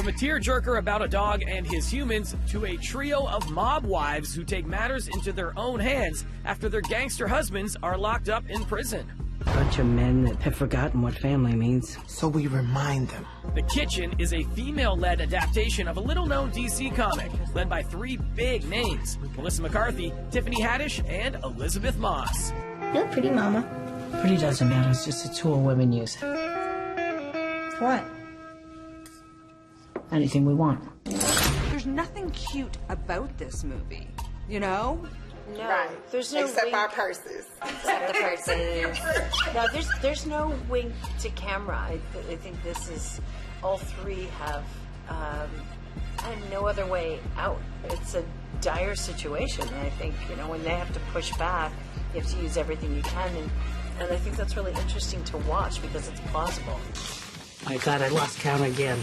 From a tearjerker about a dog and his humans to a trio of mob wives who take matters into their own hands after their gangster husbands are locked up in prison. Bunch of men that have forgotten what family means. So we remind them. The Kitchen is a female-led adaptation of a little-known DC comic, led by three big names: Melissa McCarthy, Tiffany Haddish, and Elizabeth Moss. You look pretty, Mama. Pretty doesn't matter, it's just a tool women use. What? Anything we want. There's nothing cute about this movie, you know? No, Right. there's no Except wink. our purses. Except the purses. No, there's no wink to camera. I think this is, all three have no other way out. It's a dire situation. And I think, when they have to push back, you have to use everything you can. And I think that's really interesting to watch because it's plausible. My God, I lost count again.